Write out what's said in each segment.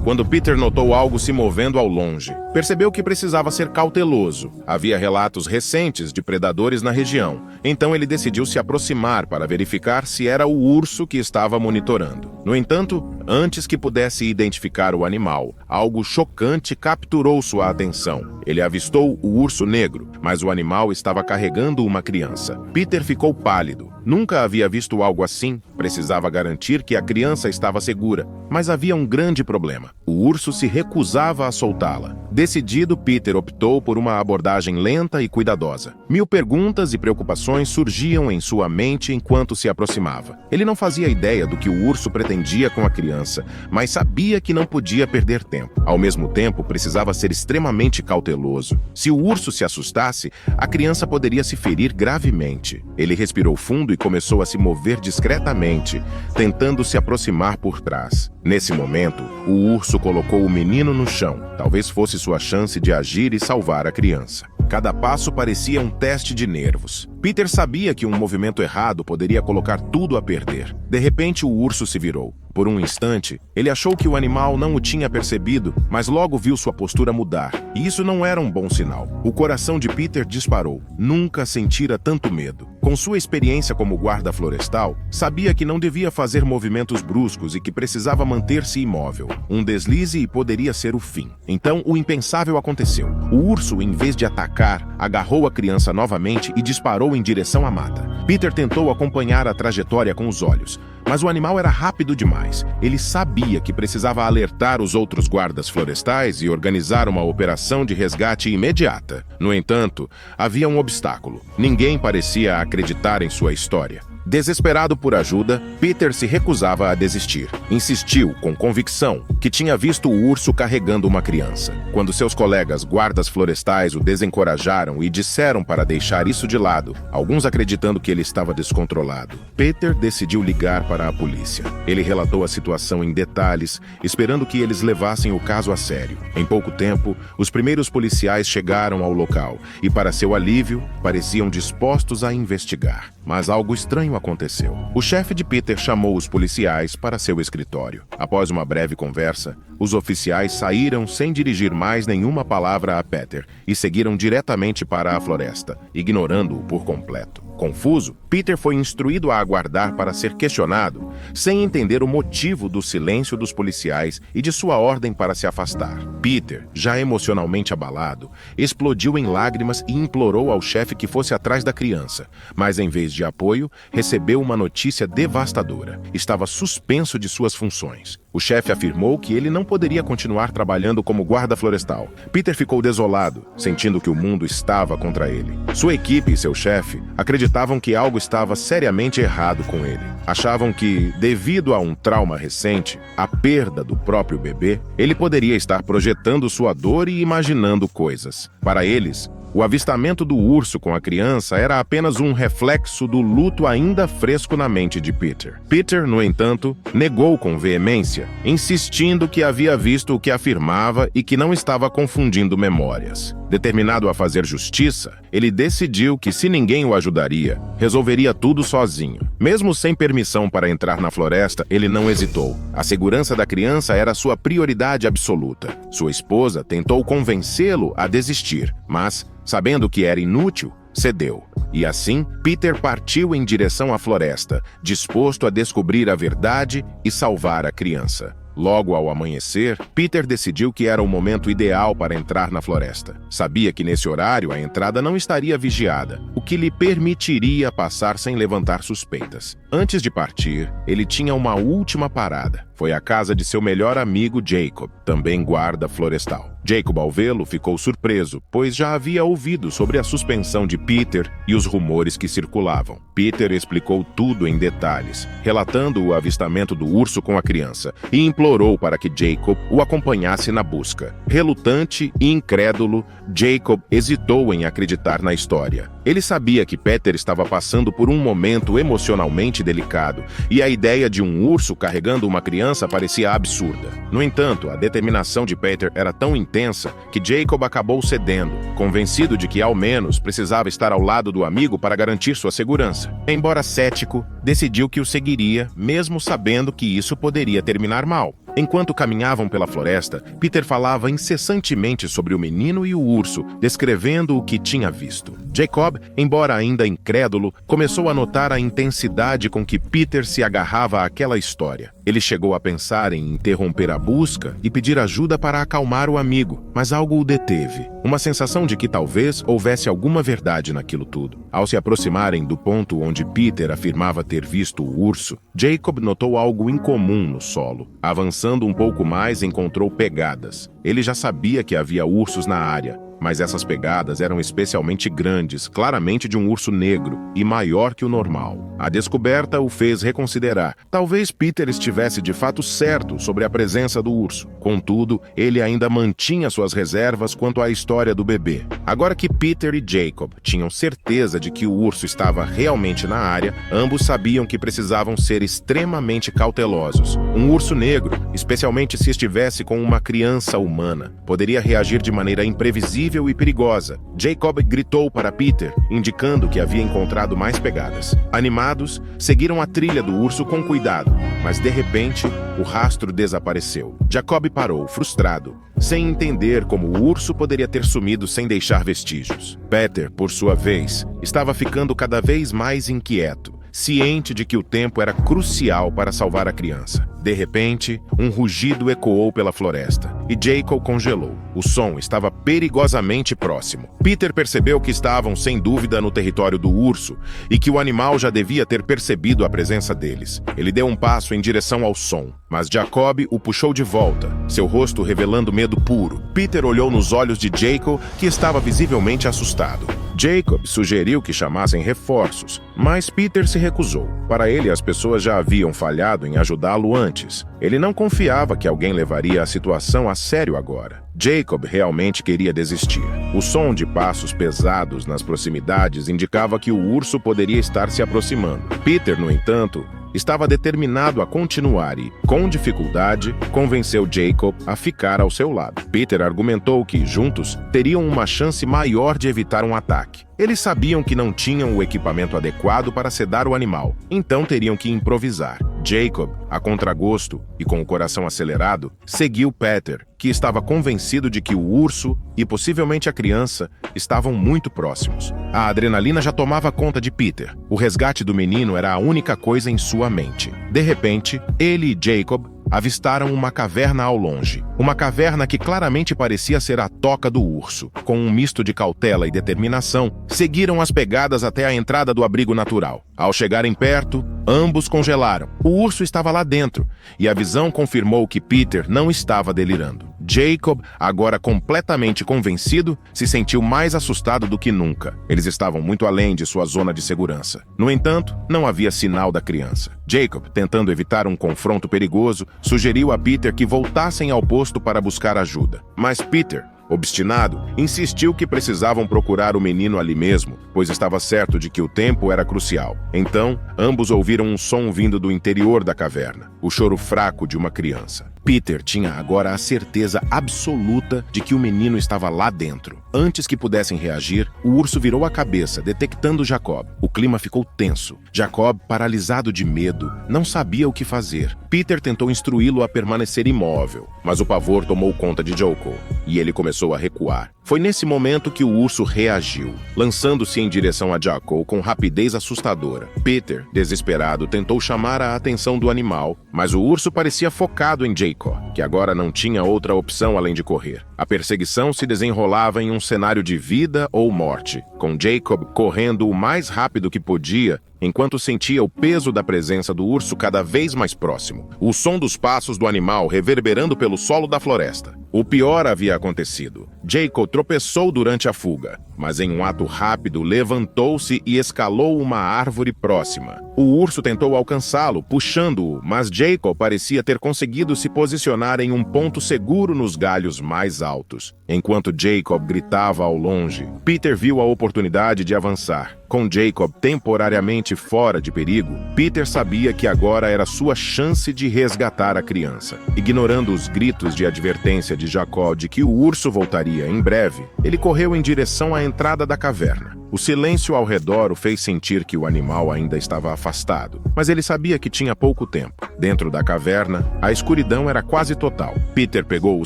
quando Peter notou algo se movendo ao longe. Percebeu que precisava ser cauteloso. Havia relatos recentes de predadores na região, então ele decidiu se aproximar para verificar se era o urso que estava monitorando. No entanto, antes que pudesse identificar o animal, algo chocante capturou sua atenção. Ele avistou o urso negro, mas o animal estava carregando uma criança. Peter ficou pálido. Nunca havia visto algo assim. Precisava garantir que a criança estava segura, mas havia um grande problema. O urso se recusava a soltá-la. Decidido, Peter optou por uma abordagem lenta e cuidadosa. Mil perguntas e preocupações surgiam em sua mente enquanto se aproximava. Ele não fazia ideia do que o urso pretendia com a criança, mas sabia que não podia perder tempo. Ao mesmo tempo, precisava ser extremamente cauteloso. Se o urso se assustasse, a criança poderia se ferir gravemente. Ele respirou fundo e começou a se mover discretamente, tentando se aproximar por trás. Nesse momento, o urso colocou o menino no chão. Talvez fosse sua chance de agir e salvar a criança. Cada passo parecia um teste de nervos. Peter sabia que um movimento errado poderia colocar tudo a perder. De repente, o urso se virou. Por um instante, ele achou que o animal não o tinha percebido, mas logo viu sua postura mudar. E isso não era um bom sinal. O coração de Peter disparou. Nunca sentira tanto medo. Com sua experiência como guarda florestal, sabia que não devia fazer movimentos bruscos e que precisava manter-se imóvel. Um deslize e poderia ser o fim. Então, o impensável aconteceu. O urso, em vez de atacar, agarrou a criança novamente e disparou em direção à mata. Peter tentou acompanhar a trajetória com os olhos, mas o animal era rápido demais. Ele sabia que precisava alertar os outros guardas florestais e organizar uma operação de resgate imediata. No entanto, havia um obstáculo. Ninguém parecia acreditar em sua história. Desesperado por ajuda, Peter se recusava a desistir. Insistiu, com convicção, que tinha visto o urso carregando uma criança. Quando seus colegas guardas florestais o desencorajaram e disseram para deixar isso de lado, alguns acreditando que ele estava descontrolado, Peter decidiu ligar para a polícia. Ele relatou a situação em detalhes, esperando que eles levassem o caso a sério. Em pouco tempo, os primeiros policiais chegaram ao local e, para seu alívio, pareciam dispostos a investigar. Mas algo estranho aconteceu. O chefe de Peter chamou os policiais para seu escritório. Após uma breve conversa, os oficiais saíram sem dirigir mais nenhuma palavra a Peter e seguiram diretamente para a floresta, ignorando-o por completo. Confuso, Peter foi instruído a aguardar para ser questionado, sem entender o motivo do silêncio dos policiais e de sua ordem para se afastar. Peter, já emocionalmente abalado, explodiu em lágrimas e implorou ao chefe que fosse atrás da criança, mas em vez de apoio, recebeu uma notícia devastadora. Estava suspenso de suas funções. O chefe afirmou que ele não poderia continuar trabalhando como guarda florestal. Peter ficou desolado, sentindo que o mundo estava contra ele. Sua equipe e seu chefe acreditavam que algo estava seriamente errado com ele. Achavam que, devido a um trauma recente, a perda do próprio bebê, ele poderia estar projetando sua dor e imaginando coisas. Para eles, o avistamento do urso com a criança era apenas um reflexo do luto ainda fresco na mente de Peter. Peter, no entanto, negou com veemência, insistindo que havia visto o que afirmava e que não estava confundindo memórias. Determinado a fazer justiça, ele decidiu que, se ninguém o ajudaria, resolveria tudo sozinho. Mesmo sem permissão para entrar na floresta, ele não hesitou. A segurança da criança era sua prioridade absoluta. Sua esposa tentou convencê-lo a desistir, mas, sabendo que era inútil, cedeu. E assim, Peter partiu em direção à floresta, disposto a descobrir a verdade e salvar a criança. Logo ao amanhecer, Peter decidiu que era o momento ideal para entrar na floresta. Sabia que nesse horário a entrada não estaria vigiada, o que lhe permitiria passar sem levantar suspeitas. Antes de partir, ele tinha uma última parada. Foi à casa de seu melhor amigo Jacob, também guarda florestal. Jacob, ao vê-lo, ficou surpreso, pois já havia ouvido sobre a suspensão de Peter e os rumores que circulavam. Peter explicou tudo em detalhes, relatando o avistamento do urso com a criança, e implorou para que Jacob o acompanhasse na busca. Relutante e incrédulo, Jacob hesitou em acreditar na história. Ele sabia que Peter estava passando por um momento emocionalmente delicado, e a ideia de um urso carregando uma criança parecia absurda. No entanto, a determinação de Peter era tão intensa que Jacob acabou cedendo, convencido de que ao menos precisava estar ao lado do amigo para garantir sua segurança. Embora cético, decidiu que o seguiria, mesmo sabendo que isso poderia terminar mal. Enquanto caminhavam pela floresta, Peter falava incessantemente sobre o menino e o urso, descrevendo o que tinha visto. Jacob, embora ainda incrédulo, começou a notar a intensidade com que Peter se agarrava àquela história. Ele chegou a pensar em interromper a busca e pedir ajuda para acalmar o amigo, mas algo o deteve. Uma sensação de que talvez houvesse alguma verdade naquilo tudo. Ao se aproximarem do ponto onde Peter afirmava ter visto o urso, Jacob notou algo incomum no solo. Avançando um pouco mais, encontrou pegadas. Ele já sabia que havia ursos na área, mas essas pegadas eram especialmente grandes, claramente de um urso negro, e maior que o normal. A descoberta o fez reconsiderar. Talvez Peter estivesse de fato certo sobre a presença do urso. Contudo, ele ainda mantinha suas reservas quanto à história do bebê. Agora que Peter e Jacob tinham certeza de que o urso estava realmente na área, ambos sabiam que precisavam ser extremamente cautelosos. Um urso negro, especialmente se estivesse com uma criança humana, poderia reagir de maneira imprevisível e perigosa. Jacob gritou para Peter, indicando que havia encontrado mais pegadas. Animados, seguiram a trilha do urso com cuidado, mas de repente, o rastro desapareceu. Jacob parou, frustrado, sem entender como o urso poderia ter sumido sem deixar vestígios. Peter, por sua vez, estava ficando cada vez mais inquieto, ciente de que o tempo era crucial para salvar a criança. De repente, um rugido ecoou pela floresta, e Jacob congelou. O som estava perigosamente próximo. Peter percebeu que estavam, sem dúvida, no território do urso, e que o animal já devia ter percebido a presença deles. Ele deu um passo em direção ao som, mas Jacob o puxou de volta, seu rosto revelando medo puro. Peter olhou nos olhos de Jacob, que estava visivelmente assustado. Jacob sugeriu que chamassem reforços, mas Peter se recusou. Para ele, as pessoas já haviam falhado em ajudá-lo antes. Ele não confiava que alguém levaria a situação a sério agora. Jacob realmente queria desistir. O som de passos pesados nas proximidades indicava que o urso poderia estar se aproximando. Peter, no entanto, estava determinado a continuar e, com dificuldade, convenceu Jacob a ficar ao seu lado. Peter argumentou que, juntos, teriam uma chance maior de evitar um ataque. Eles sabiam que não tinham o equipamento adequado para sedar o animal, então teriam que improvisar. Jacob, a contragosto e com o coração acelerado, seguiu Peter, que estava convencido de que o urso e possivelmente a criança estavam muito próximos. A adrenalina já tomava conta de Peter. O resgate do menino era a única coisa em sua mente. De repente, ele e Jacob avistaram uma caverna ao longe. Uma caverna que claramente parecia ser a toca do urso. Com um misto de cautela e determinação, seguiram as pegadas até a entrada do abrigo natural. Ao chegarem perto, ambos congelaram. O urso estava lá dentro, e a visão confirmou que Peter não estava delirando. Jacob, agora completamente convencido, se sentiu mais assustado do que nunca. Eles estavam muito além de sua zona de segurança. No entanto, não havia sinal da criança. Jacob, tentando evitar um confronto perigoso, sugeriu a Peter que voltassem ao posto para buscar ajuda. Mas Peter, obstinado, insistiu que precisavam procurar o menino ali mesmo, pois estava certo de que o tempo era crucial. Então, ambos ouviram um som vindo do interior da caverna, o choro fraco de uma criança. Peter tinha agora a certeza absoluta de que o menino estava lá dentro. Antes que pudessem reagir, o urso virou a cabeça, detectando Jacob. O clima ficou tenso. Jacob, paralisado de medo, não sabia o que fazer. Peter tentou instruí-lo a permanecer imóvel, mas o pavor tomou conta de Jacob, e ele começou a recuar. Foi nesse momento que o urso reagiu, lançando-se em direção a Jacob com rapidez assustadora. Peter, desesperado, tentou chamar a atenção do animal, mas o urso parecia focado em Jacob, que agora não tinha outra opção além de correr. A perseguição se desenrolava em um cenário de vida ou morte, com Jacob correndo o mais rápido que podia, enquanto sentia o peso da presença do urso cada vez mais próximo. O som dos passos do animal reverberando pelo solo da floresta. O pior havia acontecido. Jacob tropeçou durante a fuga, mas em um ato rápido levantou-se e escalou uma árvore próxima. O urso tentou alcançá-lo, puxando-o, mas Jacob parecia ter conseguido se posicionar em um ponto seguro nos galhos mais altos. Enquanto Jacob gritava ao longe, Peter viu a oportunidade de avançar. Com Jacob temporariamente fora de perigo, Peter sabia que agora era sua chance de resgatar a criança. Ignorando os gritos de advertência de Jacob de que o urso voltaria chegaria em breve, ele correu em direção à entrada da caverna. O silêncio ao redor o fez sentir que o animal ainda estava afastado, mas ele sabia que tinha pouco tempo. Dentro da caverna, a escuridão era quase total. Peter pegou o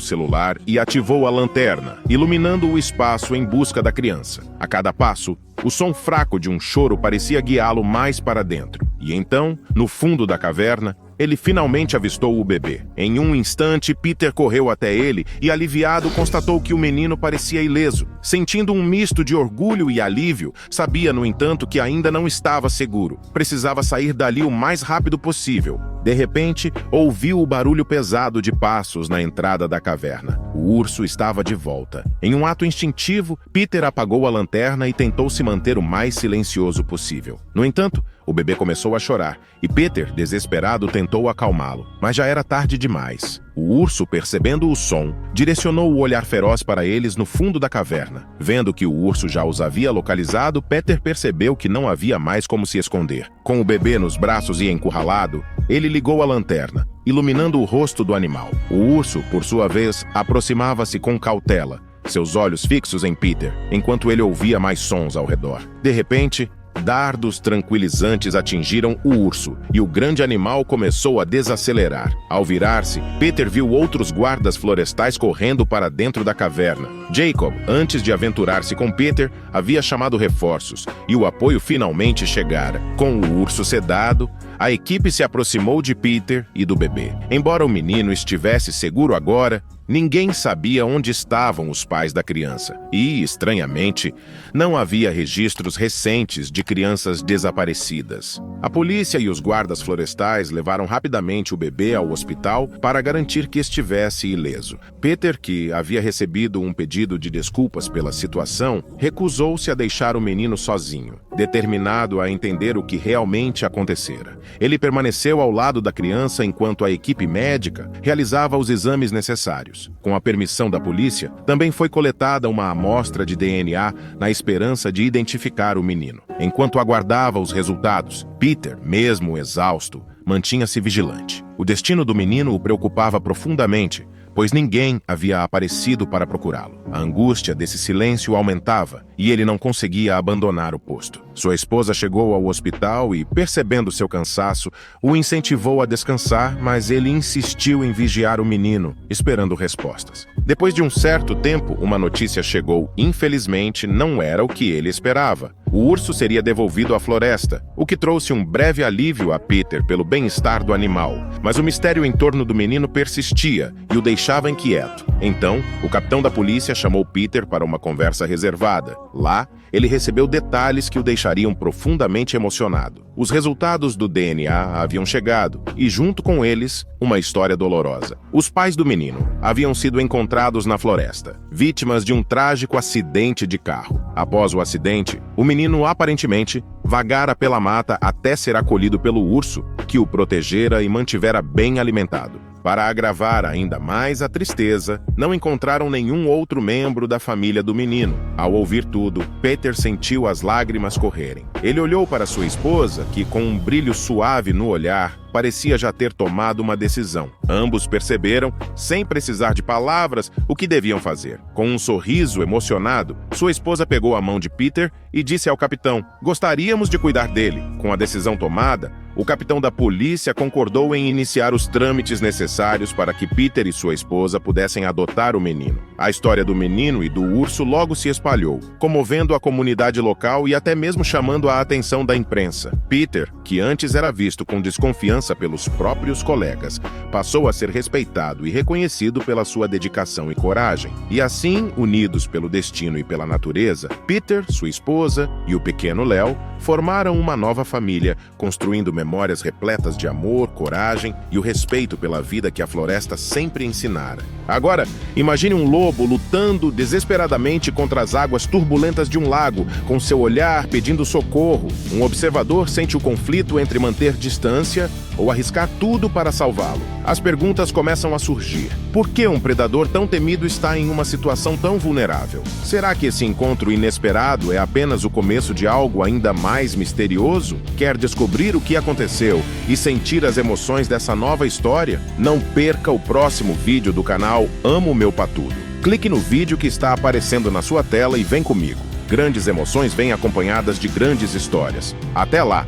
celular e ativou a lanterna, iluminando o espaço em busca da criança. A cada passo, o som fraco de um choro parecia guiá-lo mais para dentro. E então, no fundo da caverna, ele finalmente avistou o bebê. Em um instante, Peter correu até ele e, aliviado, constatou que o menino parecia ileso. Sentindo um misto de orgulho e alívio, sabia, no entanto, que ainda não estava seguro. Precisava sair dali o mais rápido possível. De repente, ouviu o barulho pesado de passos na entrada da caverna. O urso estava de volta. Em um ato instintivo, Peter apagou a lanterna e tentou se manter o mais silencioso possível. No entanto, o bebê começou a chorar e Peter, desesperado, tentou acalmá-lo. Mas já era tarde demais. O urso, percebendo o som, direcionou o olhar feroz para eles no fundo da caverna. Vendo que o urso já os havia localizado, Peter percebeu que não havia mais como se esconder. Com o bebê nos braços e encurralado, ele ligou a lanterna, iluminando o rosto do animal. O urso, por sua vez, aproximava-se com cautela, seus olhos fixos em Peter, enquanto ele ouvia mais sons ao redor. De repente, dardos tranquilizantes atingiram o urso e o grande animal começou a desacelerar. Ao virar-se, Peter viu outros guardas florestais correndo para dentro da caverna. Jacob, antes de aventurar-se com Peter, havia chamado reforços e o apoio finalmente chegara. Com o urso sedado, a equipe se aproximou de Peter e do bebê. Embora o menino estivesse seguro agora, ninguém sabia onde estavam os pais da criança. E, estranhamente, não havia registros recentes de crianças desaparecidas. A polícia e os guardas florestais levaram rapidamente o bebê ao hospital para garantir que estivesse ileso. Peter, que havia recebido um pedido de desculpas pela situação, recusou-se a deixar o menino sozinho, determinado a entender o que realmente acontecera. Ele permaneceu ao lado da criança enquanto a equipe médica realizava os exames necessários. Com a permissão da polícia, também foi coletada uma amostra de DNA na esperança de identificar o menino. Enquanto aguardava os resultados, Peter, mesmo exausto, mantinha-se vigilante. O destino do menino o preocupava profundamente, pois ninguém havia aparecido para procurá-lo. A angústia desse silêncio aumentava e ele não conseguia abandonar o posto. Sua esposa chegou ao hospital e, percebendo seu cansaço, o incentivou a descansar, mas ele insistiu em vigiar o menino, esperando respostas. Depois de um certo tempo, uma notícia chegou. Infelizmente, não era o que ele esperava. O urso seria devolvido à floresta, o que trouxe um breve alívio a Peter pelo bem-estar do animal. Mas o mistério em torno do menino persistia e o deixava inquieto. Então, o capitão da polícia chamou Peter para uma conversa reservada. Lá, ele recebeu detalhes que o deixariam profundamente emocionado. Os resultados do DNA haviam chegado e, junto com eles, uma história dolorosa. Os pais do menino haviam sido encontrados na floresta, vítimas de um trágico acidente de carro. Após o acidente, o menino aparentemente vagara pela mata até ser acolhido pelo urso, que o protegera e mantivera bem alimentado. Para agravar ainda mais a tristeza, não encontraram nenhum outro membro da família do menino. Ao ouvir tudo, Peter sentiu as lágrimas correrem. Ele olhou para sua esposa, que, com um brilho suave no olhar, parecia já ter tomado uma decisão. Ambos perceberam, sem precisar de palavras, o que deviam fazer. Com um sorriso emocionado, sua esposa pegou a mão de Peter e disse ao capitão: "Gostaríamos de cuidar dele." Com a decisão tomada, o capitão da polícia concordou em iniciar os trâmites necessários para que Peter e sua esposa pudessem adotar o menino. A história do menino e do urso logo se espalhou, comovendo a comunidade local e até mesmo chamando a atenção da imprensa. Peter, que antes era visto com desconfiança pelos próprios colegas, passou a ser respeitado e reconhecido pela sua dedicação e coragem. E assim, unidos pelo destino e pela natureza, Peter, sua esposa e o pequeno Léo formaram uma nova família, construindo memórias repletas de amor, coragem e o respeito pela vida que a floresta sempre ensinara. Agora, imagine um lobo lutando desesperadamente contra as águas turbulentas de um lago, com seu olhar pedindo socorro. Um observador sente o conflito entre manter distância ou arriscar tudo para salvá-lo. As perguntas começam a surgir. Por que um predador tão temido está em uma situação tão vulnerável? Será que esse encontro inesperado é apenas o começo de algo ainda mais misterioso? Quer descobrir o que aconteceu e sentir as emoções dessa nova história? Não perca o próximo vídeo do canal Amo Meu Patudo. Clique no vídeo que está aparecendo na sua tela e vem comigo. Grandes emoções vêm acompanhadas de grandes histórias. Até lá!